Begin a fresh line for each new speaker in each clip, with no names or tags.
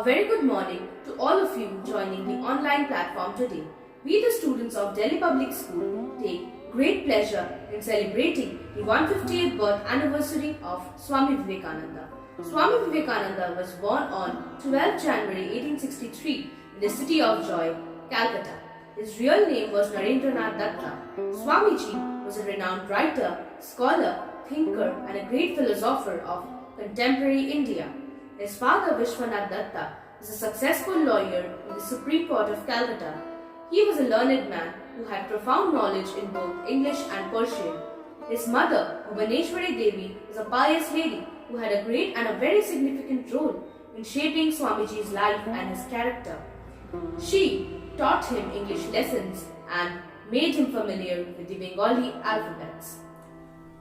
very good morning to all of you joining the online platform today. We, the students of Delhi Public School, take great pleasure in celebrating the 150th birth anniversary of Swami Vivekananda. Swami Vivekananda was born on 12 January 1863 in the city of Joy, Calcutta. His real name was Narendranath Datta. Swamiji was a renowned writer, scholar, thinker and a great philosopher of contemporary India. His father, Vishwanath Datta, was a successful lawyer in the Supreme Court of Calcutta. He was a learned man who had profound knowledge in both English and Persian. His mother, Bhubaneshwari Devi, was a pious lady who had a great and a very significant role in shaping Swamiji's life and his character. She taught him English lessons and made him familiar with the Bengali alphabets.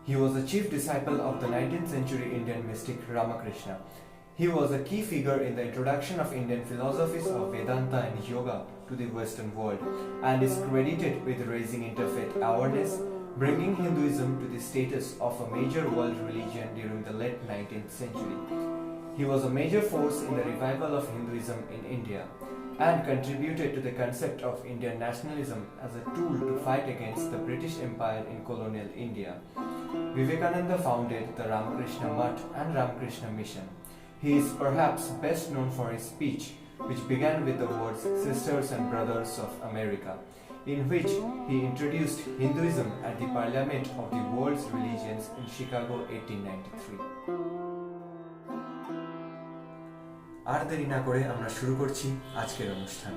He was a chief disciple of the 19th century Indian mystic Ramakrishna. He was a key figure in the introduction of Indian philosophies of Vedanta and Yoga to the Western world and is credited with raising interfaith awareness, bringing Hinduism to the status of a major world religion during the late 19th century. He was a major force in the revival of Hinduism in India and contributed to the concept of Indian nationalism as a tool to fight against the British Empire in colonial India. Vivekananda founded the Ramakrishna Mutt and Ramakrishna Mission. He is perhaps best known for his speech, which began with the words Sisters and Brothers of America, in which he introduced Hinduism at the Parliament of the World's Religions in Chicago 1893. আর দেরি না করে আমরা শুরু করছি আজকের অনুষ্ঠান।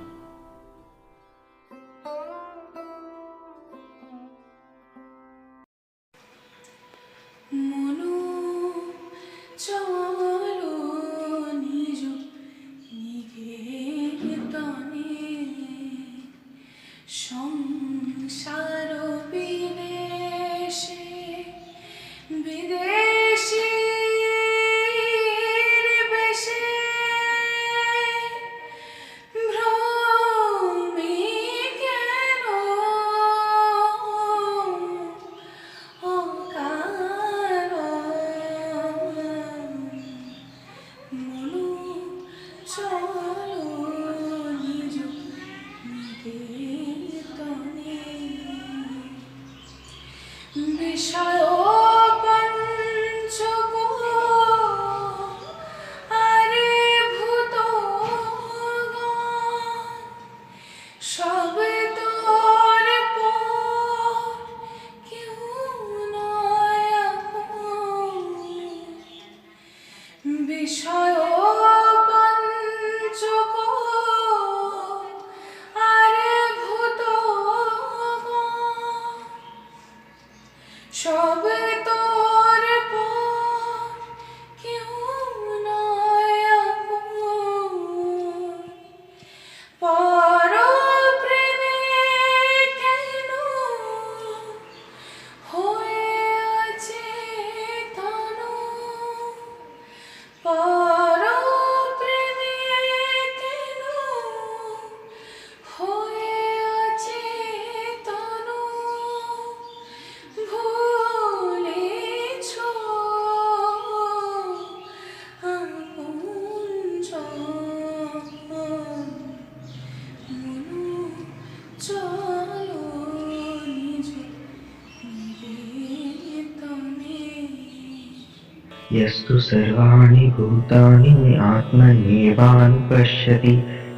यस्तु सर्वाणि भूतानि आत्मन्येवान् पश्यति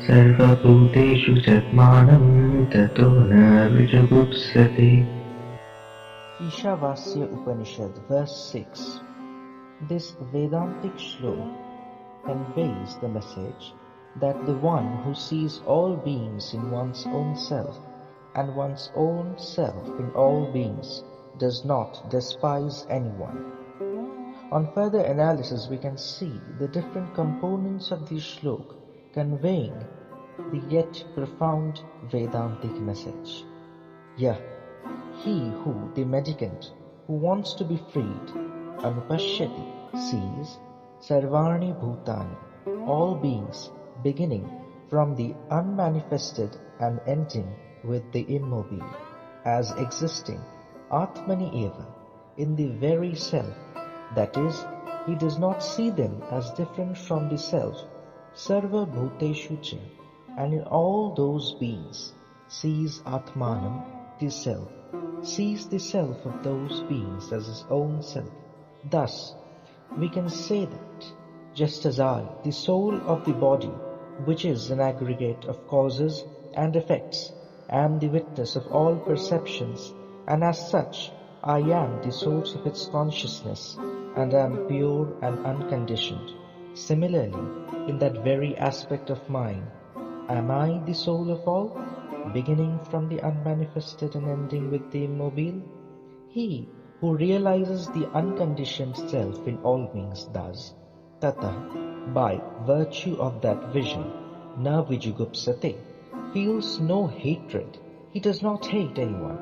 सर्वभूतेषु जत्मानं ततो न विजुगुप्सते.
Ishavasya Upanishad, verse 6. This Vedantic shloka conveys the message that the one who sees all beings in one's own self and one's own self in all beings does not despise anyone. On further analysis, we can see the different components of the shloka conveying the yet profound Vedantic message. Yah, he who, the mendicant, who wants to be freed, anupashyati, sees, sarvani bhutani, all beings, beginning from the unmanifested and ending with the immobile, as existing, atmani eva, in the very self. That is, he does not see them as different from the self, sarva bhuteshu cha, and in all those beings sees Atmanam, the self, sees the self of those beings as his own self. Thus, we can say that, just as I, the soul of the body, which is an aggregate of causes and effects, am the witness of all perceptions, and as such, I am the source of its consciousness, and am pure and unconditioned. Similarly, in that very aspect of mine, am I the soul of all, beginning from the unmanifested and ending with the immobile? He who realizes the unconditioned self in all beings does, tata, by virtue of that vision, na vijugupsate, feels no hatred. He does not hate anyone.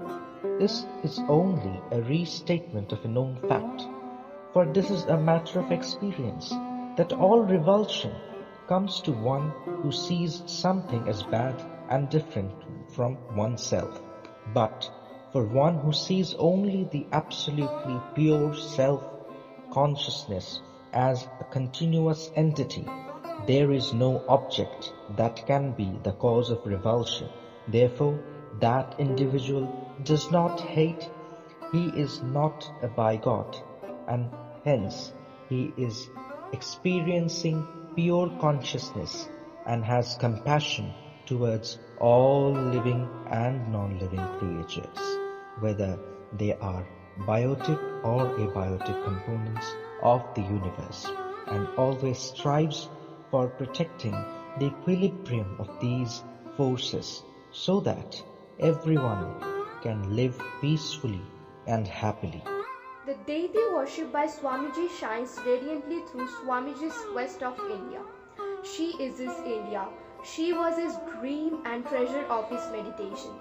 This is only a restatement of a known fact, for this is a matter of experience, that all revulsion comes to one who sees something as bad and different from oneself. But for one who sees only the absolutely pure self-consciousness as a continuous entity, there is no object that can be the cause of revulsion. Therefore, that individual does not hate, he is not a bigod, and hence he is experiencing pure consciousness and has compassion towards all living and non-living creatures, whether they are biotic or abiotic components of the universe, and always strives for protecting the equilibrium of these forces so that everyone can live peacefully and happily.
The deity worshipped by Swamiji shines radiantly through Swamiji's quest of India. She is his India. She was his dream and treasure of his meditation.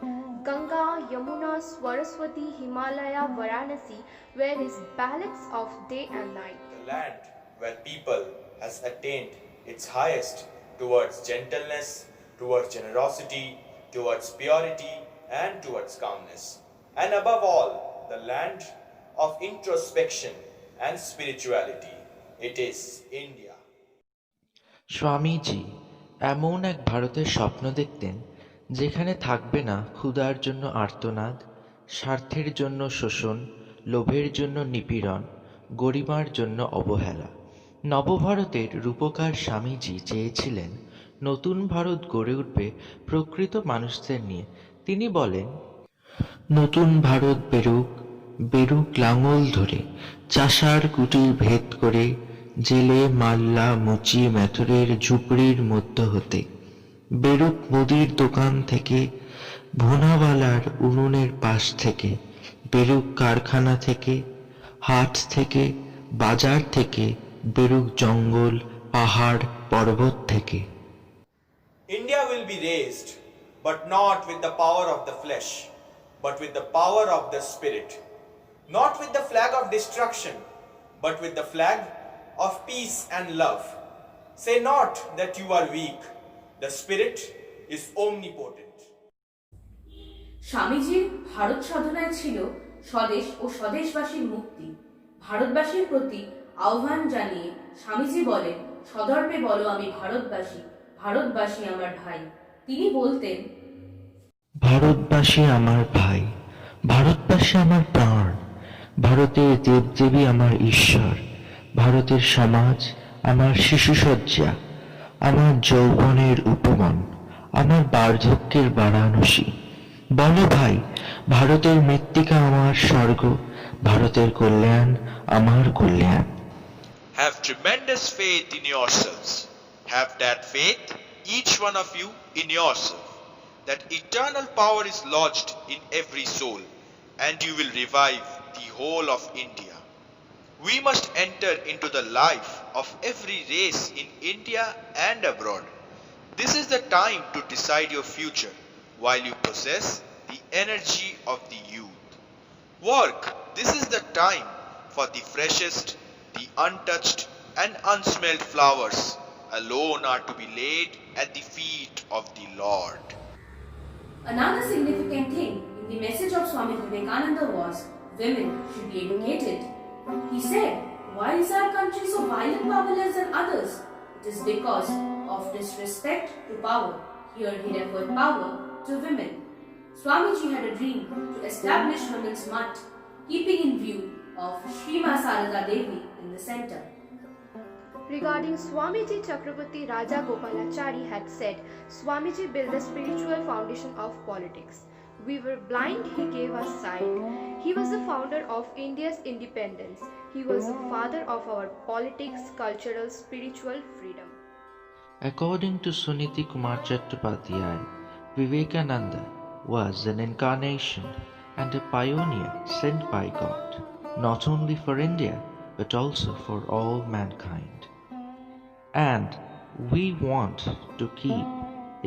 Ganga, Yamuna, Saraswati, Himalaya, Varanasi were his ballads of day and night.
The land where people has attained its highest towards gentleness, towards generosity, towards purity, and towards calmness. And above all, the land of introspection and spirituality. It is India.
Swamiji এমন এক ভারতের স্বপ্ন দেখতেন যেখানে থাকবে না ক্ষুধার জন্য আর্তনাদ, স্বার্থের জন্য শোষণ, লোভের জন্য নিপীড়ন, গরিমার জন্য অবহেলা। নবভারতের রূপকার স্বামীজি চেয়েছিলেন নতুন ভারত গড়ে উঠবে প্রকৃত মানুষদের নিয়ে। তিনি বলেন, নতুন ভারত বেরুক, বেরুক লাঙল ধরে, চাষার কুটির ভেদ করে, জেলে মাল্লা মুচি মেথরের ঝুপড়ির মধ্য হতে, বেরুক মুদির দোকান থেকে, ভুনাওয়ালার উনুনের পাশ থেকে, বেরুক কারখানা থেকে, হাট থেকে, বাজার থেকে, বেরুক জঙ্গল পাহাড় পর্বত থেকে।
India will be raised, but not with the power of the flesh, but with the power of the spirit. Not with the flag of destruction, but with the flag of peace and love. Say not that you are weak. The spirit is omnipotent.
স্বামীজির ভারত সাধনায় ছিল স্বদেশ ও স্বদেশবাসীর মুক্তি। ভারতবাসীর প্রতি আহ্বান জানিয়ে স্বামীজি বলেন, সদর্পে বলো আমি ভারতবাসী, ভারতবাসী আমার ভাই। তিনি বলতেন,
ভারতবাসী আমার ভাই, ভারতবাসী আমার প্রাণ, ভারতের দেবদেবী আমার ঈশ্বর, ভারতের সমাজ আমার শিশুসজ্জা, আমার যৌবনের উপবন, আমার বার্ধক্যের বারাণসী। বলো ভাই, ভারতের মৃত্তিকা আমার স্বর্গ, ভারতের কল্যাণ আমার কল্যাণ।
Have tremendous faith in yourselves. Have that faith, each one of you, in yourself, that eternal power is lodged in every soul, and you will revive the whole of India. We must enter into the life of every race in India and abroad. This is the time to decide your future while you possess the energy of the youth. Work, this is the time for the freshest, the untouched and unsmelled flowers alone are to be laid at the feet of the Lord.
another significant thing in the message of Swami Vivekananda was women should be educated. He said, why is our country so violent, powerless than others? It is because of disrespect to power. Here he referred power to women. Swamiji had a dream to establish women's mutt, keeping in view of Shrima Sarada Devi in the center.
Regarding Swamiji, Chakrabarti Raja Gopalachari had said, Swamiji built the spiritual foundation of politics. We were blind, he gave us sight. He was the founder of India's independence. He was the father of our politics, cultural, spiritual freedom.
According to Suniti Kumar Chattopadhyay, Vivekananda was an incarnation and a pioneer sent by God, not only for India but also for all mankind. And we want to keep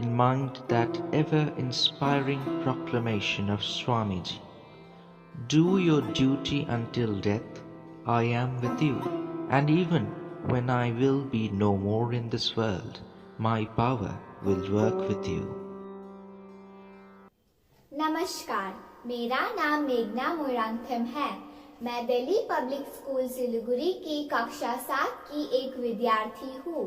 in mind that ever-inspiring proclamation of Swamiji, "Do your duty until death, I am with you, and even when I will be no more in this world, my power will work with you."
नमस्कार, मेरा नाम मेघना मोरांगथम है। मैं Delhi public school Siliguri की कक्षा 7 की एक विद्यार्थी हूँ।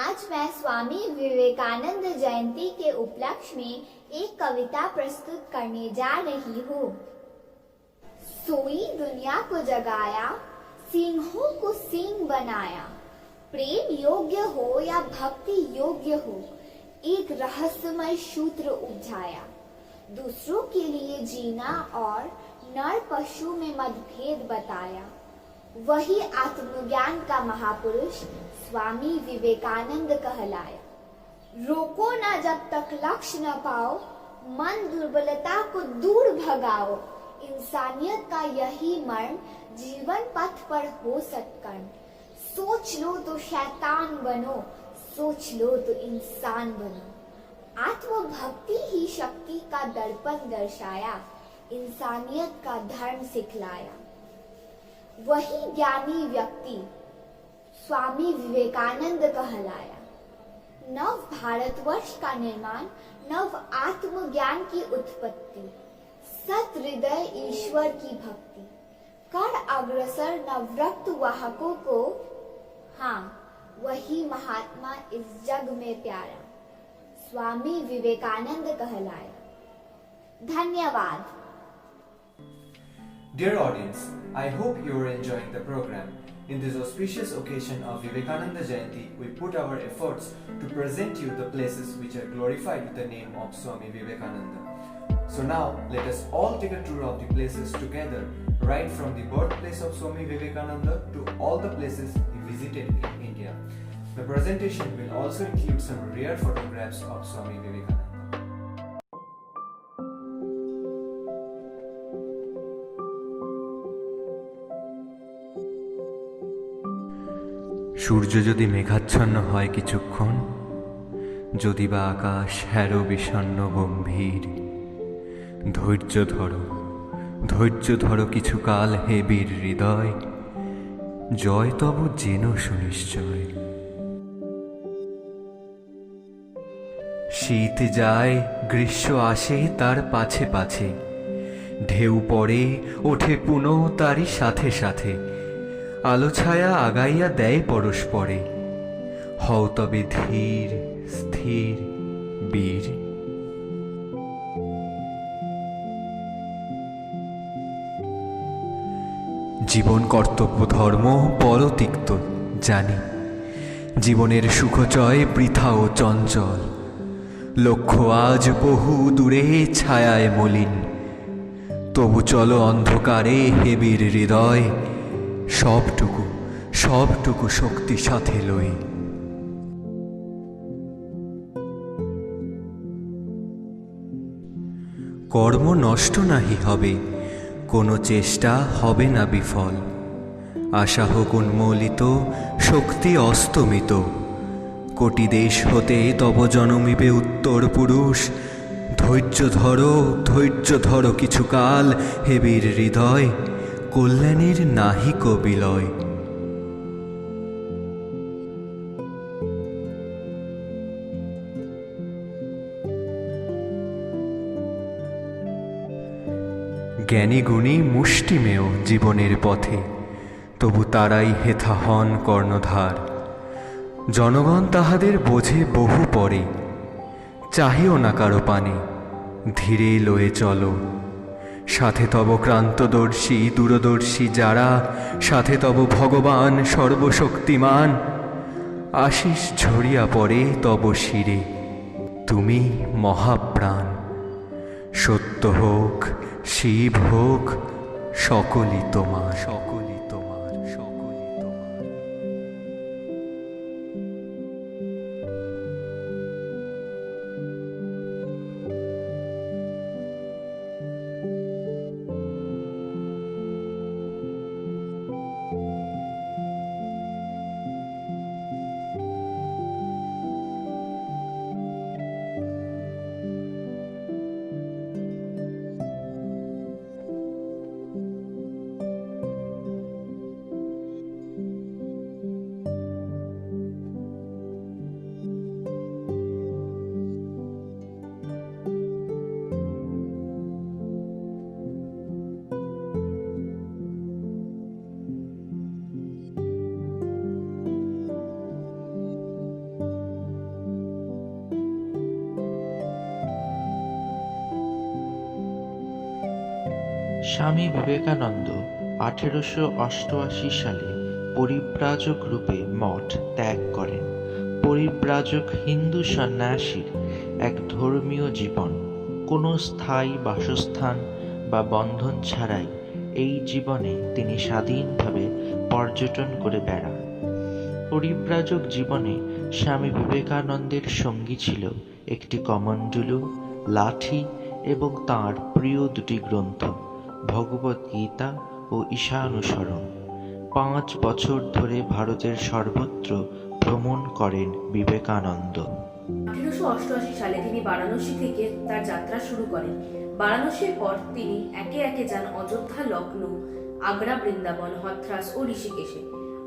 आज मैं स्वामी विवेकानंद जयंती के उपलक्ष्य में एक कविता प्रस्तुत करने जा रही हूँ। सोई दुनिया को जगाया, सिंहों को सींग बनाया, प्रेम योग्य हो या भक्ति योग्य हो, एक रहस्यमय सूत्र उपजाया, दूसरों के लिए जीना और नर पशु में मतभेद बताया। वही आत्मज्ञान का महापुरुष स्वामी विवेकानंद कहलाया। रोको ना जब तक लक्ष्य न पाओ, मन दुर्बलता को दूर भगाओ। इंसानियत का यही मर्म, जीवन पथ पर हो सत्कर्म। सोच लो तो शैतान बनो, सोच लो तो इंसान बनो। आत्मभक्ति ही शक्ति का दर्पण दर्शाया, इंसानियत का धर्म सिखलाया। वही ज्ञानी व्यक्ति स्वामी विवेकानंद कहलाया। नव भारतवर्ष का निर्माण, नव आत्मज्ञान की उत्पत्ति, सत हृदय ईश्वर की भक्ति, कर अग्रसर नवरक्त वाहकों को, हाँ वही महात्मा इस जग में प्यारा, स्वामी विवेकानंद कहलाया। धन्यवाद।
Dear audience, I hope you are enjoying the program. In this auspicious occasion of Vivekananda Jayanti, we put our efforts to present you the places which are glorified with the name of Swami Vivekananda. So now, let us all take a tour of the places together, right from the birthplace of Swami Vivekananda to all the places he visited in India. The presentation will also include some rare photographs of Swami Vivekananda. সূর্য যদি মেঘাচ্ছন্ন হয় কিছুক্ষণ, যদি বা আকাশ harrow বিষণ্ণ গম্ভীর, ধৈর্য ধরো কিছুকাল হে বীর হৃদয়, জয় তব যেন সুনিশ্চয়। শীত যায় গ্রীষ্ম আসে তার পাছে পাছে, ঢেউ পড়ে ওঠে পুনঃ তারই সাথে সাথে, আলো ছায়া আগাইয়া দেয় পরস্পরে, হও তবে ধীর স্থির বীর। জীবন কর্তব্য ধর্ম বড় তিক্ত জানি, জীবনের সুখচয় বৃথা ও চঞ্চল, লক্ষ্য আজ বহু দূরে ছায়ায় মলিন, তবু চলো অন্ধকারে হে বীর হৃদয়, সবটুকু শক্তি সাথে লই। কর্ম নষ্ট নাহি হবে, কোনো চেষ্টা হবে না বিফল, আশা হোক উন্মোলিত, শক্তি অস্তমিত, কোটি দেশ হতে তব জনমিবে উত্তর পুরুষ, ধৈর্য ধরো কিছুকাল হে বীর হৃদয়, কল্যাণের নাহিক বিলয়। জ্ঞানী গুণী মুষ্টিমেয় জীবনের পথে, তবু তারাই হেথা হন কর্ণধার,
জনগণ তাহাদের বোঝে বহু পরে, চাহিও না কারো পানে, ধীরে লয়ে চলো। সাথে তব ক্রান্তদর্শী দূরদর্শী যারা, সাথে তব ভগবান সর্বশক্তিমান, আশিস ঝরিয়া পড়ে তব শিরে, তুমি মহাপ্রাণ। সত্য হোক, শিব হোক, সকলই তোমার, সকলই তোমার, সকলই তোমার।
স্বামী বিবেকানন্দ 1888 সালে পরিব্রাজক রূপে মঠ ত্যাগ করেন। পরিব্রাজক হিন্দু সন্ন্যাসীর এক ধর্মীয় জীবন, কোনো স্থায়ী বাসস্থান বা বন্ধন ছাড়াই এই জীবনে তিনি স্বাধীনভাবে পর্যটন করে বেড়ান। পরিব্রাজক জীবনে স্বামী বিবেকানন্দের সঙ্গী ছিল একটি কমণ্ডলু, লাঠি এবং তাঁর প্রিয় দুটি গ্রন্থ ভগবত গীতা ও ঈশানুসরণ। 5 বছর ধরে ভারতের সর্বত্র ভ্রমণ করেন বিবেকানন্দ।
1888 সালে তিনি বারাণসী থেকে তার যাত্রা শুরু করেন। বারাণসীর পর তিনি একে একে যান অযোধ্যা, লখনৌ, আগ্রা, বৃন্দাবন, হথরাস ও ঋষিকেশে।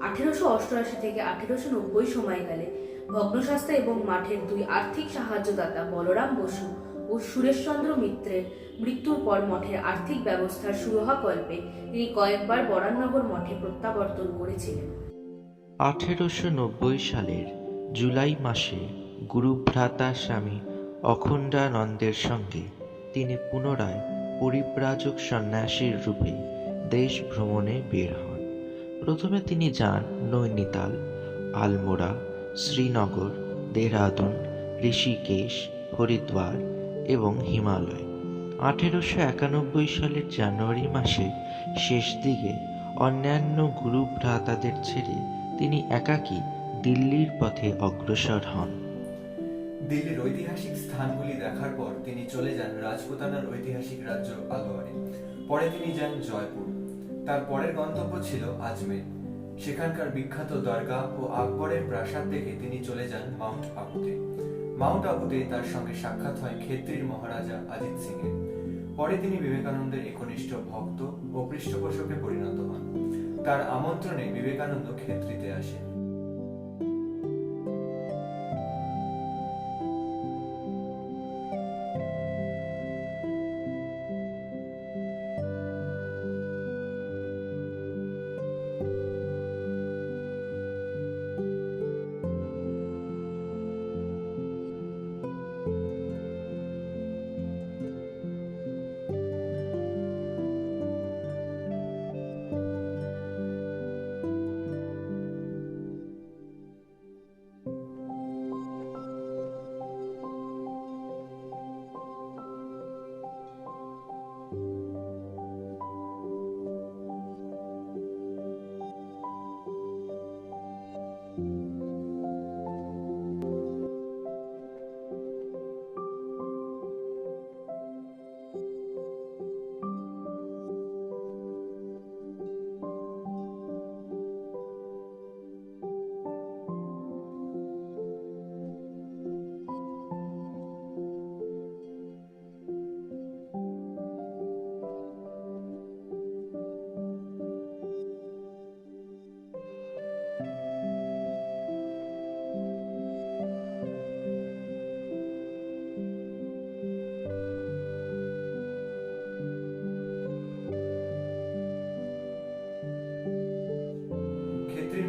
1888 থেকে 1890 সময়কালে ভগ্নস্বাস্থ্য এবং মাঠের দুই আর্থিক সাহায্যদাতা বলরাম বসু ও সুরেশচন্দ্র মিত্রের মৃত্যুর পর মঠের আর্থিক ব্যবস্থার সুরাহা কল্পে তিনি কয়েকবার বরাননগর মঠে প্রত্যাবর্তন করেছিলেন।
1890 সালের জুলাই মাসে গুরুভ্রাতা স্বামী অখণ্ডানন্দের সঙ্গে তিনি পুনরায় পরিব্রাজক সন্ন্যাসীর রূপে দেশ ভ্রমণে বের হন। প্রথমে তিনি যান নৈনিতাল, আলমোড়া, শ্রীনগর, দেহরাদুন, ঋষিকেশ, হরিদ্বার এবং হিমালয়। 1891 সালের জানুয়ারি মাসে শেষ দিকে অন্যান্য গুরুভ্রাতাদের ছেড়ে তিনি একাকী দিল্লির পথে অগ্রসর হন।
দিল্লির ঐতিহাসিক স্থানগুলি দেখার পর তিনি চলে যান রাজপুতানার ঐতিহাসিক রাজ্য আলোয়ারে। পরে তিনি যান জয়পুর। তার পরের গন্তব্য ছিল আজমের। সেখানকার বিখ্যাত দরগা ও আকবরের প্রাসাদ দেখে তিনি চলে যান মাউন্ট আবুতে। মাউন্ট আবুতে তার সঙ্গে সাক্ষাৎ হয় খেত্রির মহারাজা অজিত সিং এর। পরে তিনি বিবেকানন্দের একনিষ্ঠ ভক্ত ও পৃষ্ঠপোষকে পরিণত হন। তার আমন্ত্রণে বিবেকানন্দ খেত্রিতে আসেন।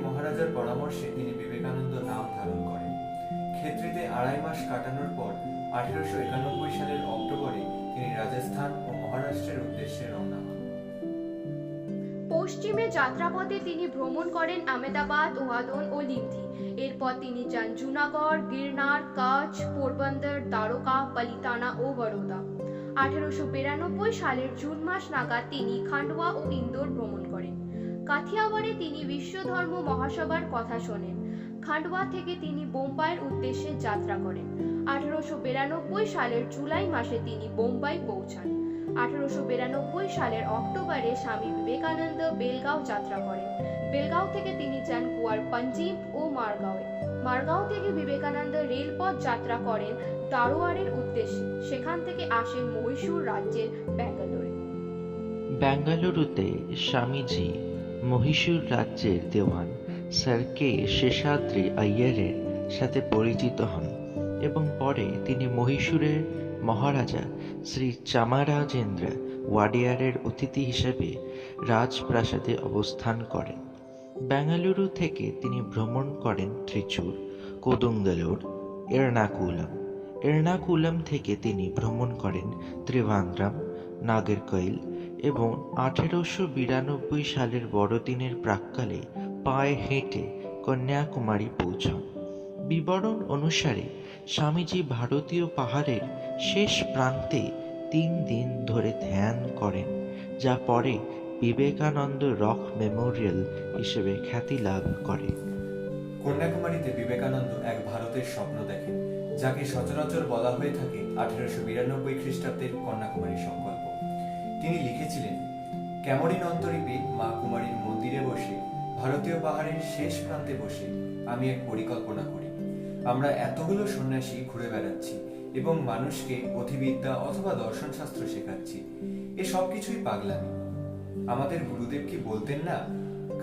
মহারাজার পরামর্শে তিনি বিবেকানন্দ বিবেকানন্দ নাম ধারণ করেন। ক্ষেত্রীতে 2.5 মাস কাটানোর পর 1891 সালের অক্টোবরে তিনি রাজস্থান ও মহারাষ্ট্রের উদ্দেশ্যে রওনা হন।
পশ্চিমে যাত্রাপথে তিনি ভ্রমণ করেন আহমেদাবাদ, ওয়াদন ও লিমধি। এরপর তিনি যান জুনাগড়, গিরনার, কচ্ছ, পোরবন্দর, দ্বারকা, পালিতানা ও বরোদা। 1892 সালের জুন মাস নাগাদ তিনি খান্ডওয়া ও ইন্দোর ভ্রমণ করেন। কাথিয়াওয়াড়ে তিনি বিশ্ব ধর্ম মহাসভার কথা শোনেন। খান্ডওয়া থেকে তিনি বোম্বাইয়ের উদ্দেশ্যে যাত্রা করেন। 1892 সালের জুলাই মাসে তিনি বোম্বাই পৌঁছান। 1892 সালের অক্টোবরে স্বামী বিবেকানন্দ বেলগাঁও যাত্রা করেন। বেলগাঁও থেকে তিনি যান গোয়ার পাঞ্জিম ও মারগাঁওয়ে। মারগাঁও থেকে বিবেকানন্দ রেলপথ যাত্রা করেন দারোয়ারের উদ্দেশ্যে। সেখান থেকে আসেন মহীশূর রাজ্যের ব্যাঙ্গালোরে।
বেঙ্গালুরুতে স্বামীজি মহীশূর রাজ্যের দেওয়ান স্যার কে শেষাদ্রি আইয়ারের সাথে পরিচিত হন এবং পরে তিনি মহীশূরের মহারাজা শ্রী চামারাজেন্দ্র ওয়াডিয়ারের অতিথি হিসেবে রাজপ্রাসাদে অবস্থান করেন। বেঙ্গালুরু থেকে তিনি ভ্রমণ করেন ত্রিচুর, কোদুঙ্গালোর, এর্নাকুলাম। এর্নাকুলাম থেকে তিনি ভ্রমণ করেন ত্রিভান্দ্রাম, নাগেরকৈল এবং 1892 সালের বড়দিনের প্রাক্কালে পায়ে হেঁটে কন্যাকুমারী পৌঁছান। বিবরণ অনুসারে স্বামীজি ভারতীয় পাহাড়ের শেষ প্রান্তে 3 দিন ধরে ধ্যান করেন, যা পরে বিবেকানন্দ রক মেমোরিয়াল হিসেবে খ্যাতি লাভ করে।
কন্যাকুমারীতে বিবেকানন্দ এক ভারতের স্বপ্ন দেখেন, যাকে সচরাচর বলা হয়ে থাকে 1892 খ্রিস্টাব্দের কন্যাকুমারী সংকল্প। তিনি লিখেছিলেন, ক্যামরিন অন্তরীপে মা কুমারীর মন্দিরে বসে, ভারতীয় পাহাড়ের শেষ প্রান্তে বসে আমি এক পরিকল্পনা করি। আমরা এতগুলো সন্ন্যাসী ঘুরে বেড়াচ্ছি এবং মানুষকে অধিবিদ্যা অথবা দর্শনশাস্ত্র শেখাচ্ছি। এ সব কিছুই পাগলামি। আমাদের গুরুদেব কি বলতেন না,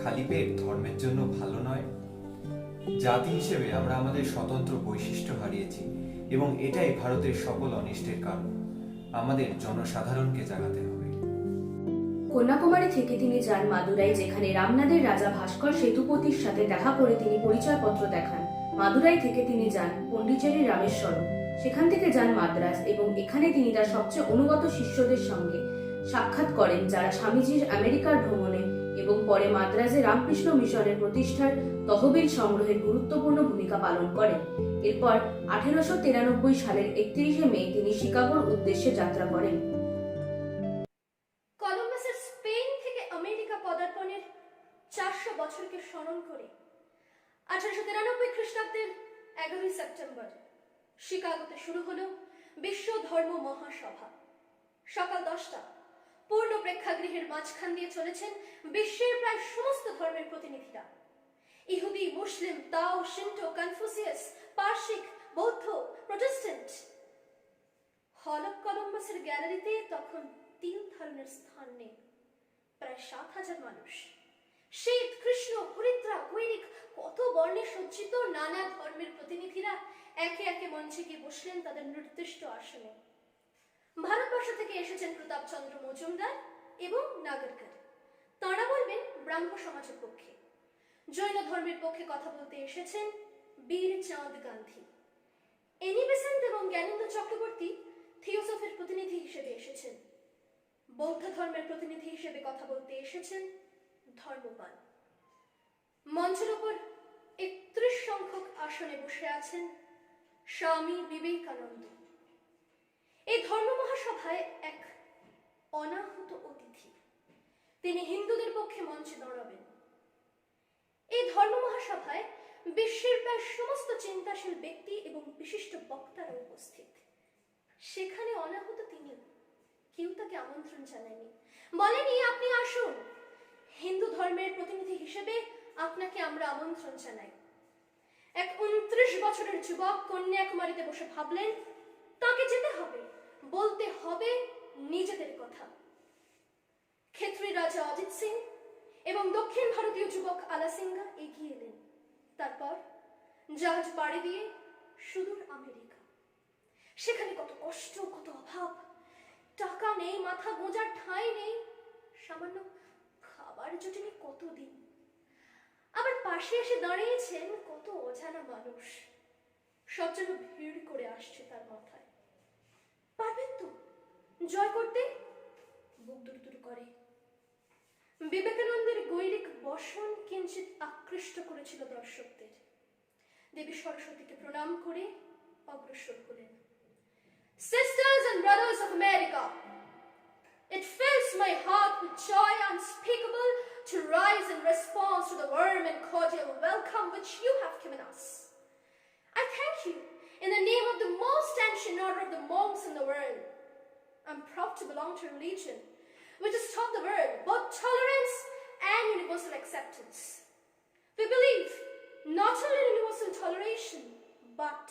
খালি পেট ধর্মের জন্য ভালো নয়? জাতি হিসেবে আমরা আমাদের স্বতন্ত্র বৈশিষ্ট্য হারিয়েছি এবং এটাই ভারতের সকল অনিষ্টের কারণ। আমাদের জনসাধারণকে জাগাতে হবে।
কন্যাকুমারী থেকে তিনি যান মাদুরাই, যেখানে রামনাদের রাজা ভাস্কর সেতুপতির সাথে দেখা করে তিনি পরিচয়পত্র দেখান। মাদুরাই থেকে তিনি যান পন্ডিচেরি, রামেশ্বরম। সেখান থেকে যান মাদ্রাজ এবং এখানে তিনি তার সবচেয়ে অনুগত শিষ্যদের সঙ্গে সাক্ষাৎ করেন, যারা স্বামীজির আমেরিকার ভ্রমণে এবং পরে মাদ্রাজে রামকৃষ্ণ মিশনের প্রতিষ্ঠার তহবিল সংগ্রহের গুরুত্বপূর্ণ ভূমিকা পালন করেন। এরপর 1893 সালের 31শে মে তিনি শিকাগোর উদ্দেশ্যে যাত্রা করেন।
কলম্বাসের স্পেন থেকে আমেরিকা পদার্পণের 400 বছরকে স্মরণ করে 1893 খ্রিস্টাব্দের 11 সেপ্টেম্বর শিকাগোতে শুরু হলো বিশ্ব ধর্ম মহাসভা। সকাল 10টা পূর্ণ প্রেক্ষাগৃহের মাঝখান দিয়ে চলেছেন বিশ্বের প্রায় সমস্ত ধর্মের প্রতিনিধিরা। ইহুদি, মুসলিম, তাও, শিন্টো, কনফুসিয়াস, পার্সিক, বৌদ্ধ, প্রোটেস্ট্যান্ট। হল অফ কলম্বাসের গ্যালারিতে তখন 3 ধরনের স্থান নেই। প্রায় 7000 মানুষ, শীত, কৃষ্ণ, হরিদ্রা, গৈরিক, কত বর্ণে সজ্জিত নানা ধর্মের প্রতিনিধিরা একে একে মঞ্চে গিয়ে বসলেন তাদের নির্দিষ্ট আসনে। ভারতবর্ষ থেকে এসেছেন প্রতাপচন্দ্র মজুমদার এবং নাগরকর। তাঁরা বলবেন ব্রাহ্ম সমাজের পক্ষে। জৈন ধর্মের পক্ষে কথা বলতে এসেছেন বীর চাঁদ গান্ধী। এনি বেসেন্ট এবং জ্ঞানেন্দ্র চক্রবর্তী থিওসফের প্রতিনিধি হিসেবে এসেছেন। বৌদ্ধ ধর্মের প্রতিনিধি হিসেবে কথা বলতে এসেছেন ধর্মপাল। মঞ্চের উপর 31 সংখ্যক আসনে বসে আছেন স্বামী বিবেকানন্দ। এই ধর্ম মহাসভায় এক অনাহূত অতিথি, তিনি হিন্দুদের পক্ষে মঞ্চে দাঁড়াবেন। এই ধর্ম মহাসভায় বিশ্বের প্রায় সমস্ত চিন্তাশীল ব্যক্তি এবং বিশিষ্ট বক্তারা উপস্থিত। সেখানে অনাহূত তিনি, কেউ তাকে আমন্ত্রণ জানায়নি, বলেনি আপনি আসুন, হিন্দু ধর্মের প্রতিনিধি হিসেবে আপনাকে আমরা আমন্ত্রণ জানাই। এক 29 বছরের যুবক কন্যাকুমারীতে বসে ভাবলেন তাকে যেতে হবে, বলতে হবে নিজেদের কথা। ক্ষেত্রী রাজা অজিত সিং এবং দক্ষিণ ভারতীয় যুবক আলা সিংহা এগিয়ে এলেন। তারপর জাহাজ পাড়ি দিয়ে সুদূর আমেরিকা। সেখানে কত কষ্ট, কত অভাব, টাকা নেই, মাথা গোঁজার ঠাঁই নেই, সামান্য খাবার জুটেনি কতদিন।
আবার পাশে এসে দাঁড়িয়েছেন কত অজানা মানুষ, সব যেন ভিড় করে আসছে তার মাথায়। পারবেন তো জয় করতে? বুক দুরুদুরু করে। বিবেকানন্দের গৈরিক বসন কিঞ্চিত আকৃষ্ট করেছিল দর্শকদের। দেবী সরস্বতীকে প্রণাম করে অগ্রসর হলেন। Sisters and brothers of America, it fills my heart with joy unspeakable to rise in response to the warm and cordial welcome which you have given us. I thank you in the name of the most ancient order of the monks in the world. I'm proud to belong to a religion which has taught the world both tolerance and universal acceptance. We believe not only in universal toleration, but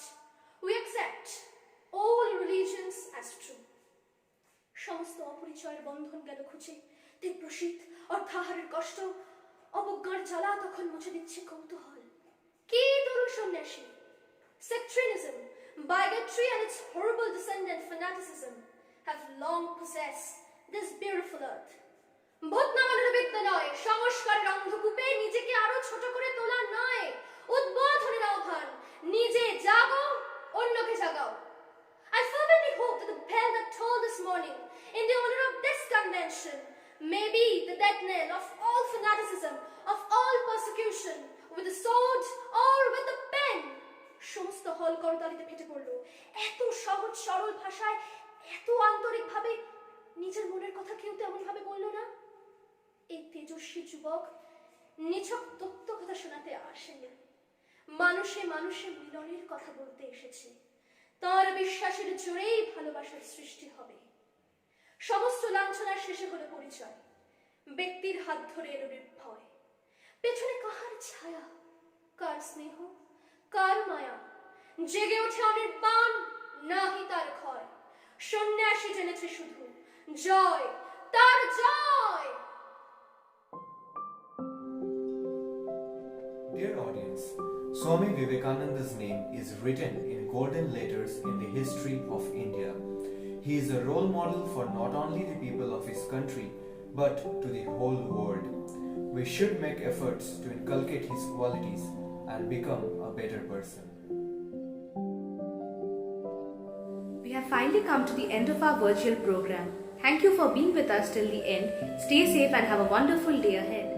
we accept all religions as true. সমস্ত অপরিচয়ের বন্ধন গেল খুঁজে, তীব্র শীত অর্থাহারের কষ্ট অবজ্ঞার জ্বালা তখন মুছে দিচ্ছে কৌতূহল। কি তরু সন্ন্যাসী! Sectarianism, bigotry and its horrible descendant fanaticism have long possessed this beautiful earth. ভূত নামানোর বিদ্যা নয়, সংস্কারের অন্ধকূপে নিজেকে আরো ছোট করে তোলা নয়, উদ্বোধনের আহ্বান, নিজে জাগো, অন্যকে জাগাও। I fervently hope that the bell that tolled this morning in the honor of this convention may be the death knell of all fanaticism, of all persecution, with the sword or with the pen. সমস্ত হল করতালিতে ফেটে পড়ল। এত সহজ সরল ভাষায়, এত আন্তরিক ভাবে নিজের মনের কথা কেউ তেমন ভাবে বলল না। এই তেজস্বী যুবক নিছক তত্ত্ব কথা শোনাতে আসেনি, মানুষে মানুষে মিলনের কথা বলতে এসেছে। তার বিশ্বাসের জোরেই ভালোবাসার সৃষ্টি হবে। সমস্ত লাঞ্ছনার শেষে হলো পরিচয়। ব্যক্তির হাত ধরে এলো নির্ভয়। পেছনে কাহার ছায়া, কার স্নেহ, কার মায়া, জেগে ওঠে অনির্বাণ, নাহি তার ক্ষয়। সন্ন্যাসী জেনেছে শুধু জয়, তার জয়।
Dear audience, Swami Vivekananda's name is written in golden letters in the history of India. He is a role model for not only the people of his country, but to the whole world. We should make efforts to inculcate his qualities and become a better person.
We have finally come to the end of our virtual program. Thank you for being with us till the end. Stay safe and have a wonderful day ahead.